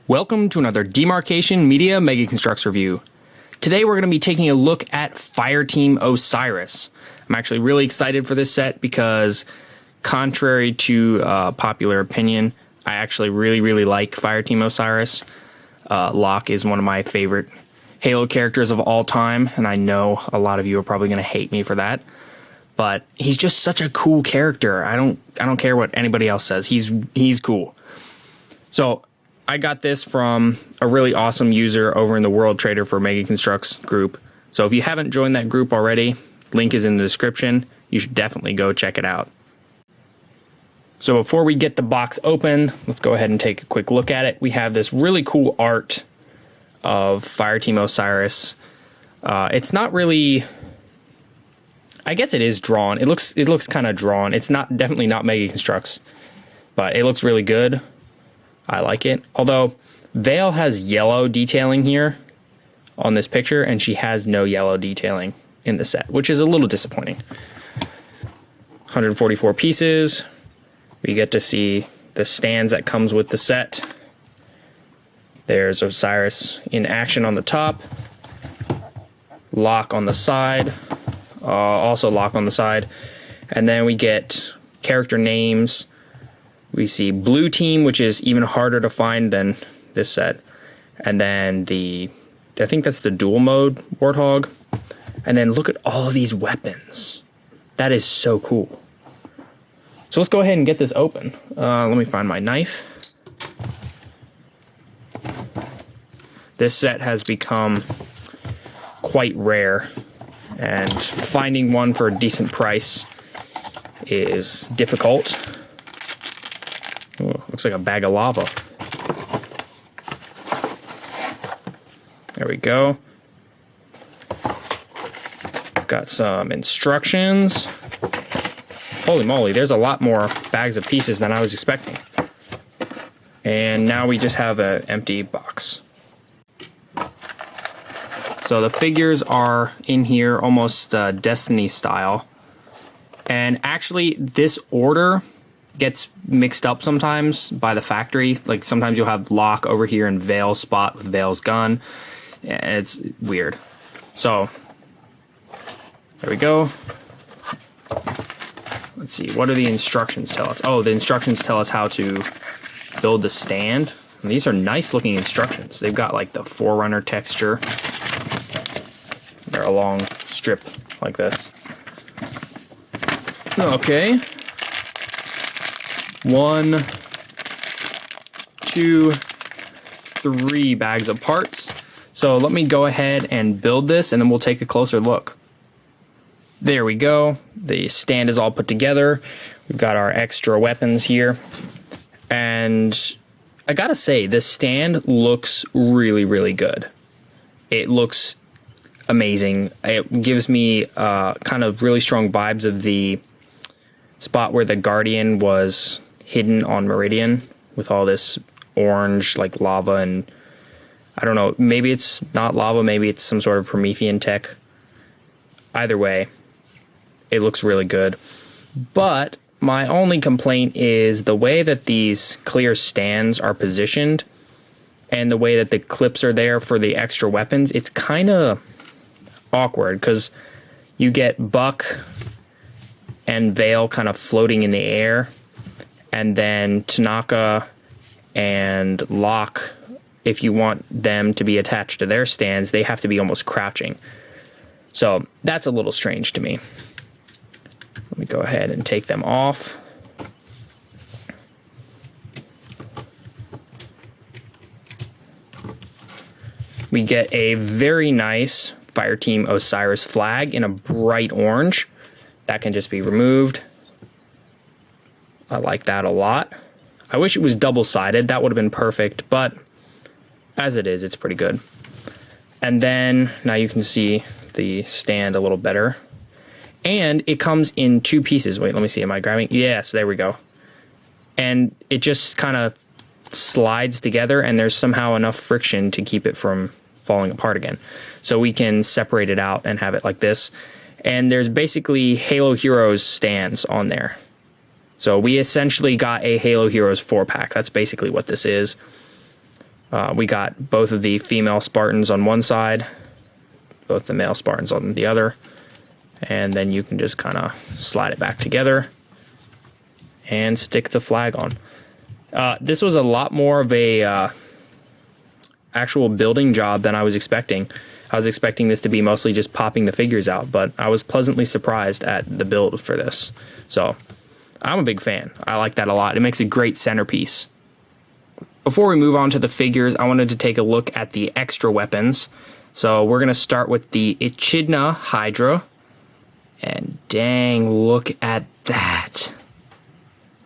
Welcome to another Demarcation Media Mega Construx review. Today we're going to be taking a look at Fireteam Osiris. I'm actually really excited for this set because, contrary to popular opinion, I actually really like Fireteam Osiris. Lock is one of my favorite Halo characters of all time, and I know a lot of you are probably going to hate me for that. But he's just such a cool character. I don't care what anybody else says. He's cool. So I got this from a really awesome user over in the World Trader for Mega Construx group. So if you haven't joined that group already, link is in the description. You should definitely go check it out. So before we get the box open, let's go ahead and take a quick look at it. We have this really cool art of Fireteam Osiris. It's not really, I guess it is drawn. It looks kind of drawn. It's definitely not Mega Construx, but it looks really good. I like it. Although Vale has yellow detailing here on this picture, and she has no yellow detailing in the set, which is a little disappointing. 144 pieces. We get to see the stands that comes with the set. There's Osiris in action on the top. Lock on the side. Also Lock on the side. And then we get character names. We see Blue Team, which is even harder to find than this set. And then I think that's the dual mode Warthog. And then look at all of these weapons. That is so cool. So let's go ahead and get this open. Let me find my knife. This set has become quite rare, and finding one for a decent price is difficult. Ooh, looks like a bag of lava. There we go. Got some instructions. Holy moly, there's a lot more bags of pieces than I was expecting. And now we just have an empty box. So the figures are in here almost Destiny style. And actually, this order gets mixed up sometimes by the factory. Like sometimes you'll have Lock over here in Vale's spot with Vale's gun. It's weird. So there we go. Let's see, what do the instructions tell us? Oh, the instructions tell us how to build the stand. And these are nice looking instructions. They've got like the Forerunner texture. They're a long strip like this. Okay. 1, 2, 3 bags of parts. So let me go ahead and build this, and then we'll take a closer look. There we go. The stand is all put together. We've got our extra weapons here. And I gotta say, this stand looks really good. It looks amazing. It gives me kind of really strong vibes of the spot where the Guardian was hidden on Meridian with all this orange like lava, and I don't know, maybe it's not lava, maybe it's some sort of Promethean tech. Either way, it looks really good. But my only complaint is the way that these clear stands are positioned and the way that the clips are there for the extra weapons. It's kind of awkward because you get Buck and Vale kind of floating in the air, and then Tanaka and Lock, if you want them to be attached to their stands, they have to be almost crouching. So that's a little strange to me. Let me go ahead and take them off. We get a very nice Fireteam Osiris flag in a bright orange. That can just be removed. I like that a lot. I wish it was double-sided. That would have been perfect, but as it is, it's pretty good. And then now you can see the stand a little better. And it comes in 2 pieces. Wait, let me see. Am I grabbing? Yes, there we go. And it just kind of slides together, and there's somehow enough friction to keep it from falling apart again. So we can separate it out and have it like this. And there's basically Halo Heroes stands on there. So we essentially got a Halo Heroes 4-pack. That's basically what this is. We got both of the female Spartans on one side, both the male Spartans on the other, and then you can just kind of slide it back together and stick the flag on. This was a lot more of a actual building job than I was expecting. I was expecting this to be mostly just popping the figures out, but I was pleasantly surprised at the build for this. So I'm a big fan. I like that a lot. It makes a great centerpiece. Before we move on to the figures, I wanted to take a look at the extra weapons. So we're going to start with the Echidna Hydra. And dang, look at that.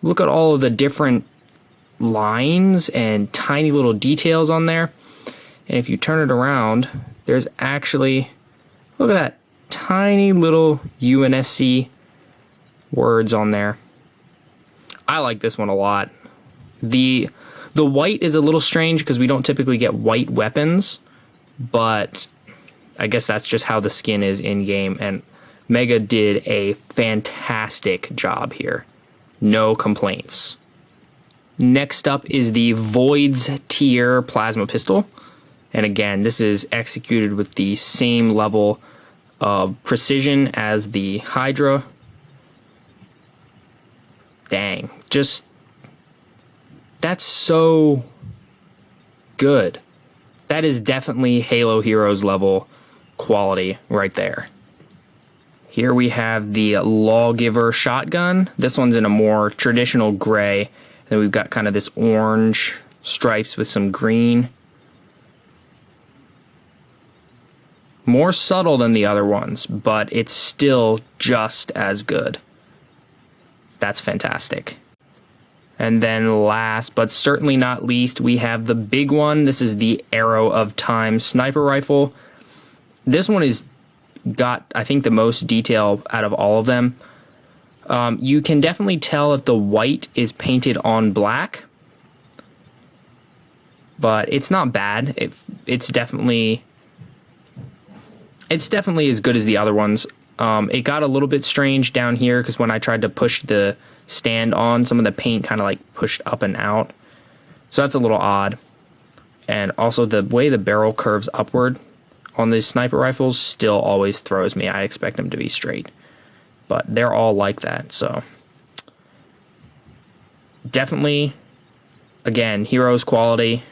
Look at all of the different lines and tiny little details on there. And if you turn it around, there's actually, look at that, tiny little UNSC words on there. I like this one a lot. The white is a little strange because we don't typically get white weapons, but I guess that's just how the skin is in game, and Mega did a fantastic job here. No complaints. Next up is the Void's Tier Plasma Pistol. And again, this is executed with the same level of precision as the Hydra. Dang, just, that's so good. That is definitely Halo Heroes level quality right there. Here we have the Lawgiver Shotgun. This one's in a more traditional gray. Then we've got kind of this orange stripes with some green. More subtle than the other ones, but it's still just as good. That's fantastic. And then last, but certainly not least, we have the big one. This is the Arrow of Time Sniper Rifle. This one is got, I think, the most detail out of all of them. You can definitely tell that the white is painted on black, but it's not bad. It's definitely as good as the other ones. It got a little bit strange down here because when I tried to push the stand on, some of the paint kind of like pushed up and out. So that's a little odd. And also the way the barrel curves upward on these sniper rifles still always throws me. I expect them to be straight, but they're all like that. So definitely, again, Heroes quality.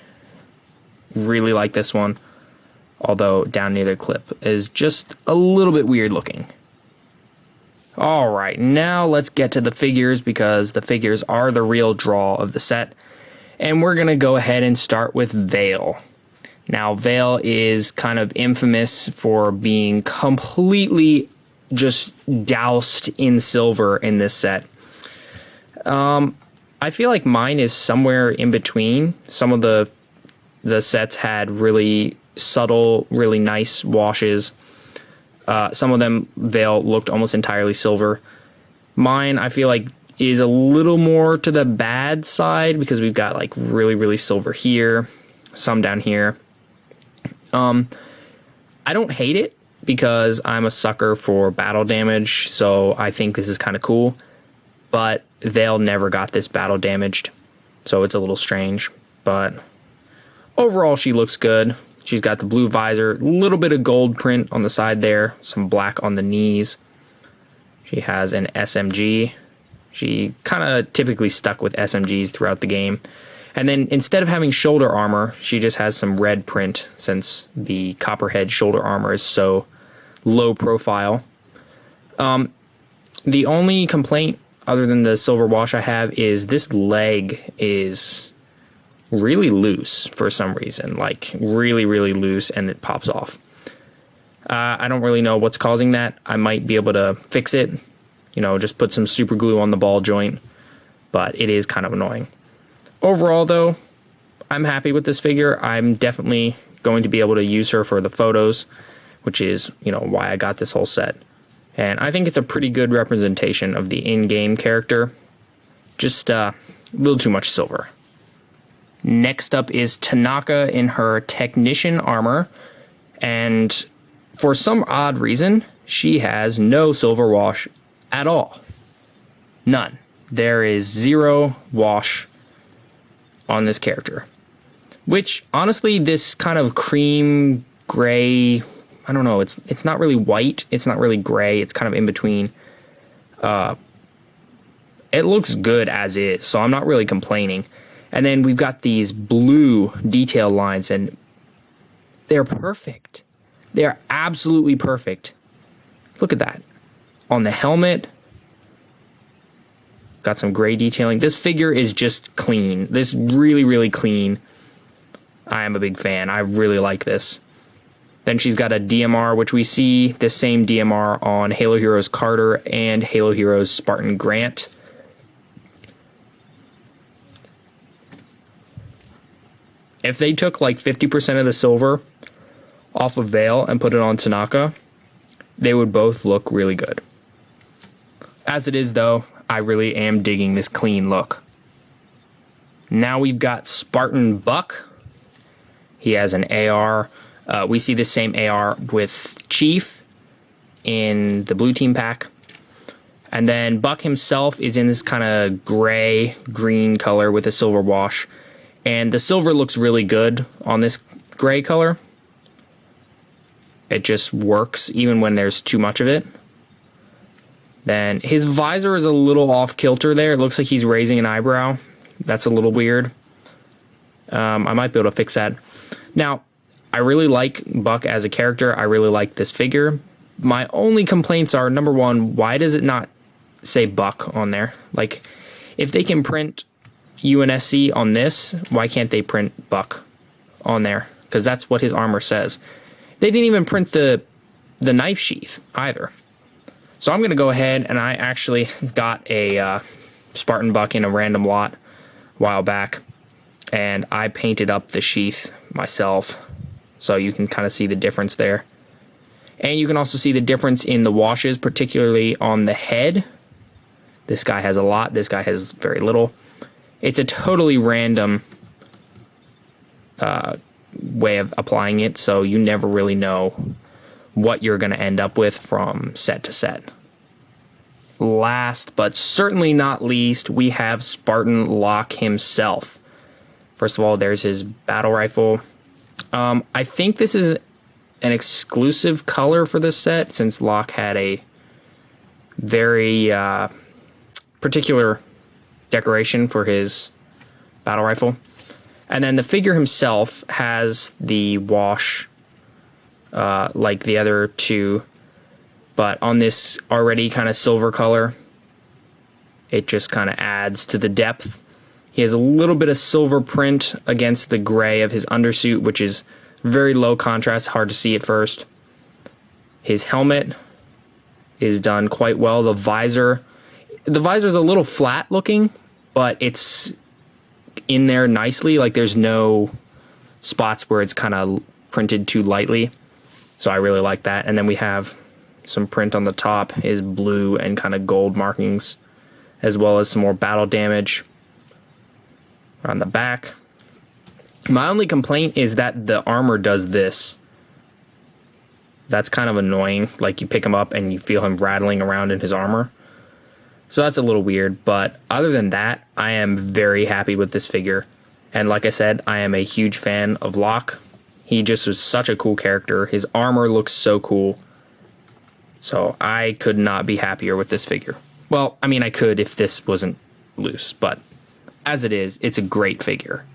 Really like this one. Although down near the clip is just a little bit weird looking. All right, now let's get to the figures because the figures are the real draw of the set. And we're gonna go ahead and start with Vale. Now, Vale is kind of infamous for being completely just doused in silver in this set. I feel like mine is somewhere in between. Some of the sets had really subtle, really nice washes. Some of them, Vale looked almost entirely silver. Mine, I feel like, is a little more to the bad side because we've got like really, really silver here, some down here. I don't hate it because I'm a sucker for battle damage, so I think this is kind of cool. But Vale never got this battle damaged, so it's a little strange. But overall, she looks good. She's got the blue visor, a little bit of gold print on the side there, some black on the knees. She has an SMG. She kind of typically stuck with SMGs throughout the game. And then instead of having shoulder armor, she just has some red print since the Copperhead shoulder armor is so low profile. The only complaint other than the silver wash I have is this leg is really loose for some reason, like really, really loose, and it pops off. I don't really know what's causing that. I might be able to fix it, just put some super glue on the ball joint, but it is kind of annoying. Overall, though, I'm happy with this figure. I'm definitely going to be able to use her for the photos, which is, why I got this whole set. And I think it's a pretty good representation of the in-game character. Just a little too much silver. Next up is Tanaka in her Technician armor. And for some odd reason, she has no silver wash at all. None. There is zero wash on this character. which honestly, this kind of cream gray, I don't know, it's not really white, it's not really gray, it's kind of in between. It looks good as is, so I'm not really complaining. And then we've got these blue detail lines, and they're perfect. They're absolutely perfect. Look at that. On the helmet, got some gray detailing. This figure is just clean. This really, really clean. I am a big fan. I really like this. Then she's got a DMR, which we see the same DMR on Halo Heroes Carter and Halo Heroes Spartan Grant. If they took like 50% of the silver off of Vale and put it on Tanaka, they would both look really good. As it is, though, I really am digging this clean look. Now we've got Spartan Buck. He has an AR. We see the same AR with Chief in the blue team pack. And then Buck himself is in this kind of gray-green color with a silver wash. And the silver looks really good on this gray color. It just works even when there's too much of it. Then his visor is a little off kilter there. It looks like he's raising an eyebrow. That's a little weird. I might be able to fix that. Now, I really like Buck as a character. I really like this figure. My only complaints are, number one, why does it not say Buck on there? Like, if they can print UNSC on this, why can't they print Buck on there? Because that's what his armor says. They didn't even print the knife sheath either. So I'm going to go ahead, and I actually got a Spartan Buck in a random lot a while back, and I painted up the sheath myself, so you can kind of see the difference there. And you can also see the difference in the washes, particularly on the head. This guy has a lot, this guy has very little. It's a totally random way of applying it, so you never really know what you're going to end up with from set to set. Last but certainly not least, we have Spartan Lock himself. First of all, there's his battle rifle. I think this is an exclusive color for this set, since Lock had a very particular decoration for his battle rifle. And then the figure himself has the wash like the other two, but on this already kind of silver color, it just kind of adds to the depth. He has a little bit of silver print against the gray of his undersuit, which is very low contrast, hard to see at first. His helmet is done quite well. The visor is a little flat looking, but it's in there nicely. Like, there's no spots where it's kind of printed too lightly. So I really like that. And then we have some print on the top, is blue and kind of gold markings, as well as some more battle damage on the back. My only complaint is that the armor does this. That's kind of annoying. Like, you pick him up and you feel him rattling around in his armor. So that's a little weird, but other than that, I am very happy with this figure. And like I said, I am a huge fan of Lock. He just was such a cool character. His armor looks so cool. So I could not be happier with this figure. Well, I mean, I could if this wasn't loose, but as it is, it's a great figure.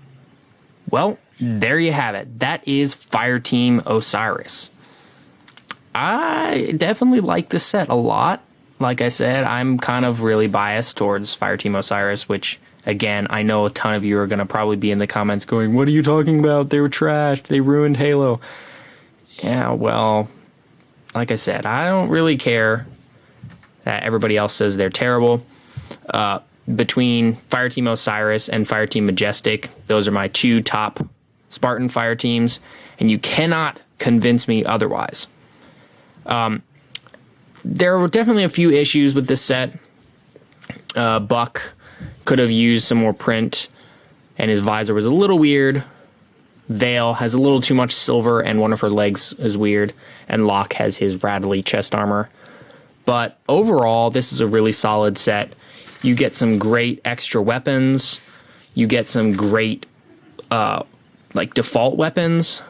Well, there you have it. That is Fireteam Osiris. I definitely like this set a lot. Like I said, I'm kind of really biased towards Fireteam Osiris, which, again, I know a ton of you are going to probably be in the comments going, what are you talking about? They were trash. They ruined Halo. Yeah, well, like I said, I don't really care that everybody else says they're terrible. Between Fireteam Osiris and Fireteam Majestic, those are my two top Spartan fire teams, and you cannot convince me otherwise. There were definitely a few issues with this set. Buck could have used some more print, and his visor was a little weird. Vale has a little too much silver, and one of her legs is weird. And Lock has his rattly chest armor. But overall, this is a really solid set. You get some great extra weapons. You get some great like default weapons,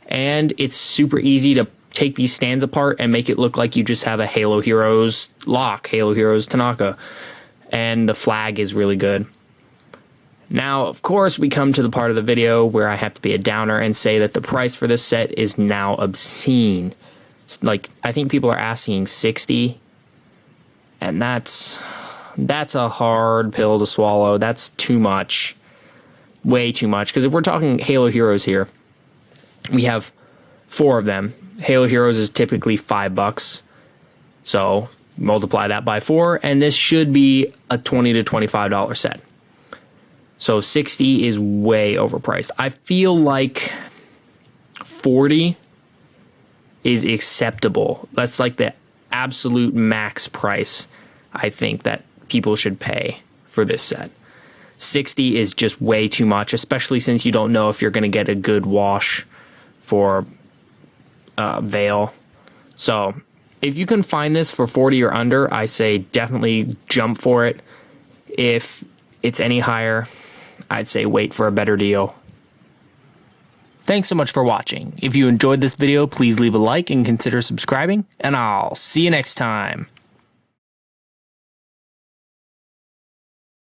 and it's super easy to take these stands apart and make it look like you just have a Halo Heroes Lock, Halo Heroes Tanaka, and the flag is really good. Now, of course, we come to the part of the video where I have to be a downer and say that the price for this set is now obscene. It's like, I think people are asking $60, and that's a hard pill to swallow. That's too much. Way too much. Because if we're talking Halo Heroes here, we have 4 of them. Halo Heroes is typically $5. So multiply that by 4, and this should be a $20 to $25 set. So 60 is way overpriced. I feel like 40 is acceptable. That's like the absolute max price I think that people should pay for this set. 60 is just way too much, especially since you don't know if you're going to get a good wash for Vale. So if you can find this for 40 or under, I say definitely jump for it. If it's any higher, I'd say wait for a better deal. Thanks so much for watching. If you enjoyed this video, please leave a like and consider subscribing, and I'll see you next time.